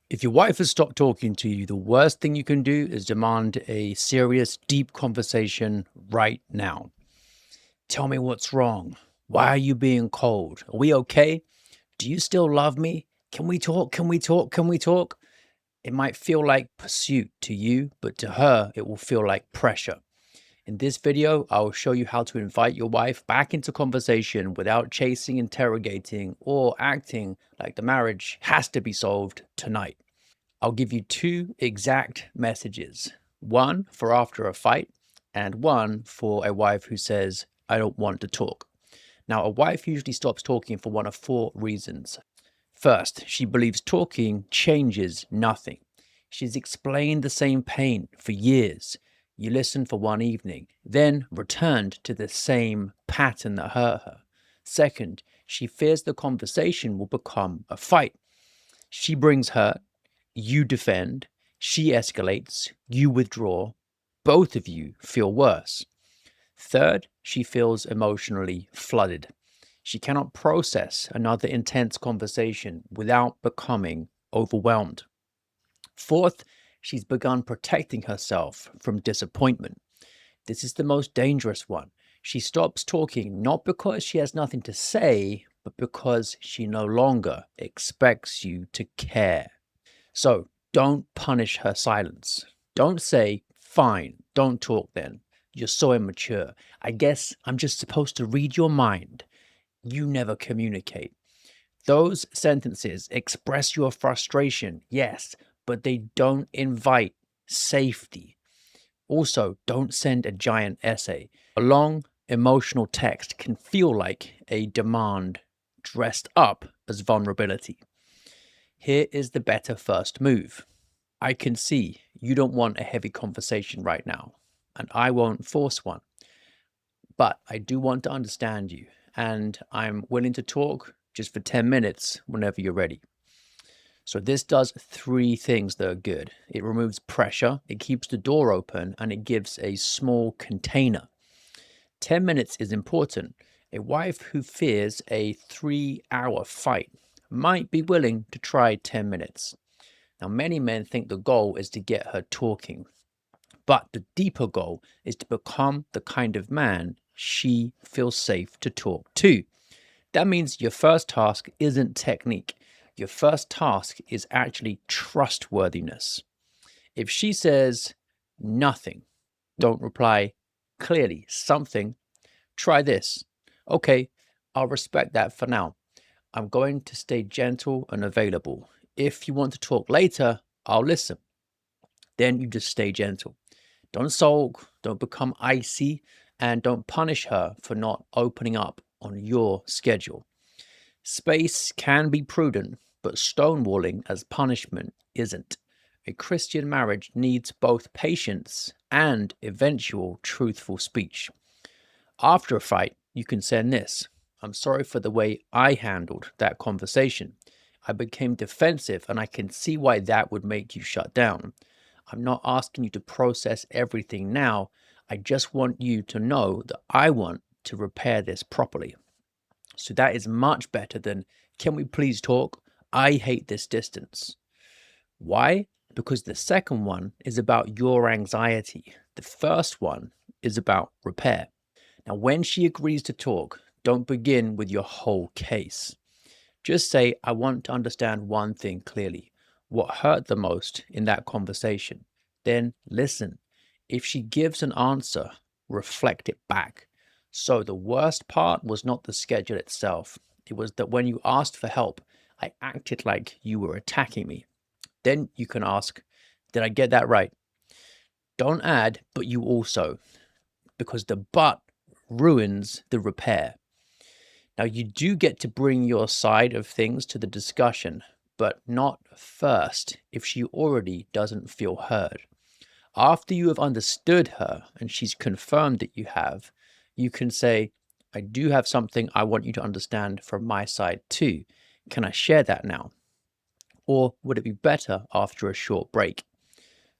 If your wife has stopped talking to you, the worst thing you can do is demand a serious, deep conversation right now. Tell me what's wrong. Why are you being cold? Are we okay? Do you still love me? Can we talk? Can we talk? Can we talk? It might feel like pursuit to you, but to her, it will feel like pressure. In this video, I will show you how to invite your wife back into conversation without chasing, interrogating, or acting like the marriage has to be solved tonight. I'll give you two exact messages, one for after a fight and one for a wife who says, I don't want to talk. Now, a wife usually stops talking for one of four reasons. First, she believes talking changes nothing. She's explained the same pain for years. You listened for one evening, then returned to the same pattern that hurt her. Second, she fears the conversation will become a fight. She brings hurt, you defend, she escalates, you withdraw, both of you feel worse. Third, she feels emotionally flooded. She cannot process another intense conversation without becoming overwhelmed. Fourth, she's begun protecting herself from disappointment. This is the most dangerous one. She stops talking not because she has nothing to say, but because she no longer expects you to care. So don't punish her silence. Don't say, fine, don't talk then. You're so immature. I guess I'm just supposed to read your mind. You never communicate. Those sentences express your frustration, yes, but they don't invite safety. Also, don't send a giant essay. A long, emotional text can feel like a demand dressed up as vulnerability. Here is the better first move. I can see you don't want a heavy conversation right now, and I won't force one. But I do want to understand you, and I'm willing to talk just for 10 minutes whenever you're ready. So, this does three things that are good. It removes pressure, it keeps the door open, and it gives a small container. 10 minutes is important. A wife who fears a 3-hour fight might be willing to try 10 minutes. Now, many men think the goal is to get her talking, but the deeper goal is to become the kind of man she feels safe to talk to. That means your first task isn't technique. Your first task is actually trustworthiness. If she says nothing, don't reply clearly something, try this. Okay, I'll respect that for now. I'm going to stay gentle and available. If you want to talk later, I'll listen. Then you just stay gentle. Don't sulk, don't become icy, and don't punish her for not opening up on your schedule. Space can be prudent, but stonewalling as punishment isn't. A Christian marriage needs both patience and eventual truthful speech. After a fight, you can send this. I'm sorry for the way I handled that conversation. I became defensive, and I can see why that would make you shut down. I'm not asking you to process everything now. I just want you to know that I want to repair this properly. So that is much better than, can we please talk? I hate this distance. Why? Because the second one is about your anxiety. The first one is about repair. Now, when she agrees to talk, don't begin with your whole case. Just say, I want to understand one thing clearly. What hurt the most in that conversation? Then listen. If she gives an answer, reflect it back. So the worst part was not the schedule itself. It was that when you asked for help, I acted like you were attacking me. Then you can ask, did I get that right? Don't add, but you also, because the but ruins the repair. Now, you do get to bring your side of things to the discussion, but not first if she already doesn't feel heard. After you have understood her and she's confirmed that you have, you can say, I do have something I want you to understand from my side too. Can I share that now? Or would it be better after a short break?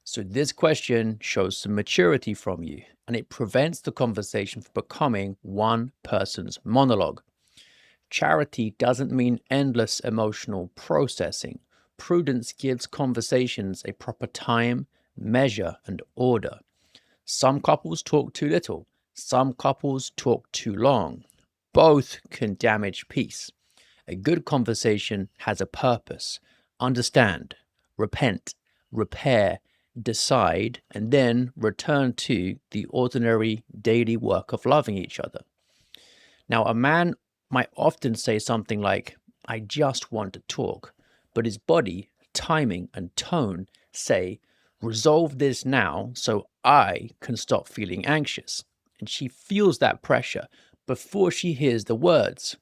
So, this question shows some maturity from you, and it prevents the conversation from becoming one person's monologue. Charity doesn't mean endless emotional processing. Prudence gives conversations a proper time, measure, and order. Some couples talk too little. Some couples talk too long. Both can damage peace. A good conversation has a purpose. Understand, repent, repair, decide, and then return to the ordinary daily work of loving each other. Now, a man might often say something like, I just want to talk, but his body, timing, and tone say, resolve this now so I can stop feeling anxious. And she feels that pressure before she hears the words.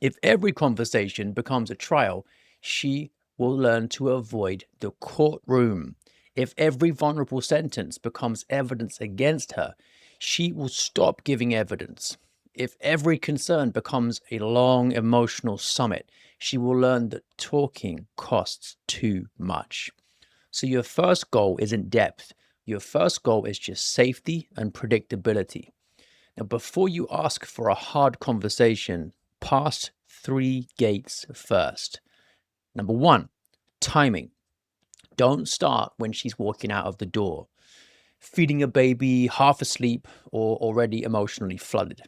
If every conversation becomes a trial, she will learn to avoid the courtroom. If every vulnerable sentence becomes evidence against her, she will stop giving evidence. If every concern becomes a long emotional summit, she will learn that talking costs too much. So your first goal isn't depth. Your first goal is just safety and predictability. Now, before you ask for a hard conversation, pass 3 gates first. Number 1, timing. Don't start when she's walking out of the door, feeding a baby, half asleep, or already emotionally flooded.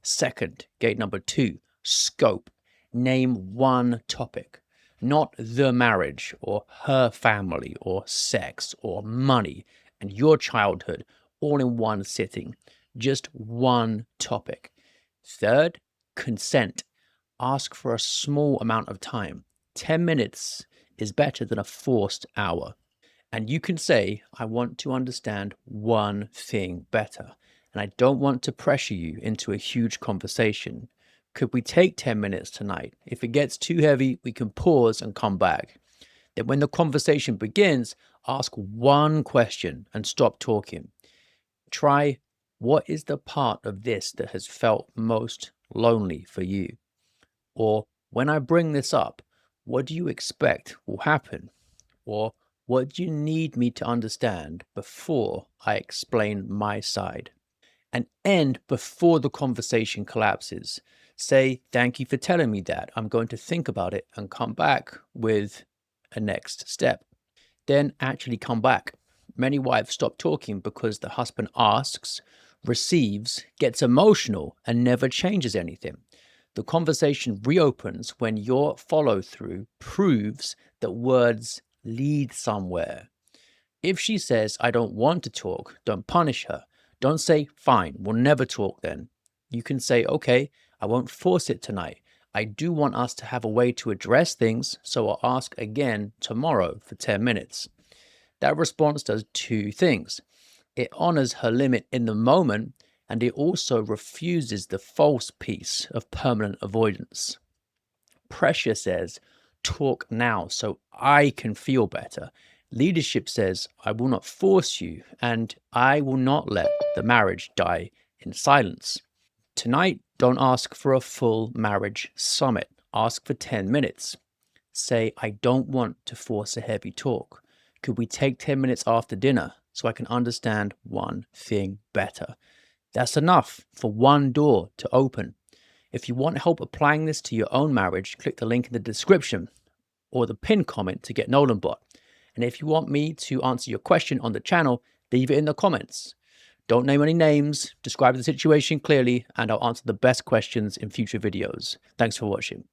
Second, gate number 2, scope. Name one topic, not the marriage or her family or sex or money and your childhood all in one sitting. Just one topic. Third, consent. Ask for a small amount of time. 10 minutes is better than a forced hour. And you can say, I want to understand one thing better, and I don't want to pressure you into a huge conversation. Could we take 10 minutes tonight? If it gets too heavy, we can pause and come back. Then when the conversation begins, ask one question and stop talking. Try, what is the part of this that has felt most lonely for you? Or, when I bring this up, what do you expect will happen? Or, what do you need me to understand before I explain my side? And end before the conversation collapses. Say, thank you for telling me that. I'm going to think about it and come back with a next step. Then actually come back. Many wives stop talking because the husband asks, receives, gets emotional, and never changes anything. The conversation reopens when your follow through proves that words lead somewhere. If she says, I don't want to talk, don't punish her. Don't say, fine, we'll never talk then. You can say, okay, I won't force it tonight. I do want us to have a way to address things, so I'll ask again tomorrow for 10 minutes. That response does 2 things. It honors her limit in the moment, and it also refuses the false piece of permanent avoidance. Pressure says, talk now so I can feel better. Leadership says, I will not force you, and I will not let the marriage die in silence. Tonight, don't ask for a full marriage summit. Ask for 10 minutes. Say, I don't want to force a heavy talk. Could we take 10 minutes after dinner so I can understand one thing better? That's enough for one door to open. If you want help applying this to your own marriage, click the link in the description or the pinned comment to get KnowlandBot. And if you want me to answer your question on the channel, leave it in the comments. Don't name any names, describe the situation clearly, and I'll answer the best questions in future videos. Thanks for watching.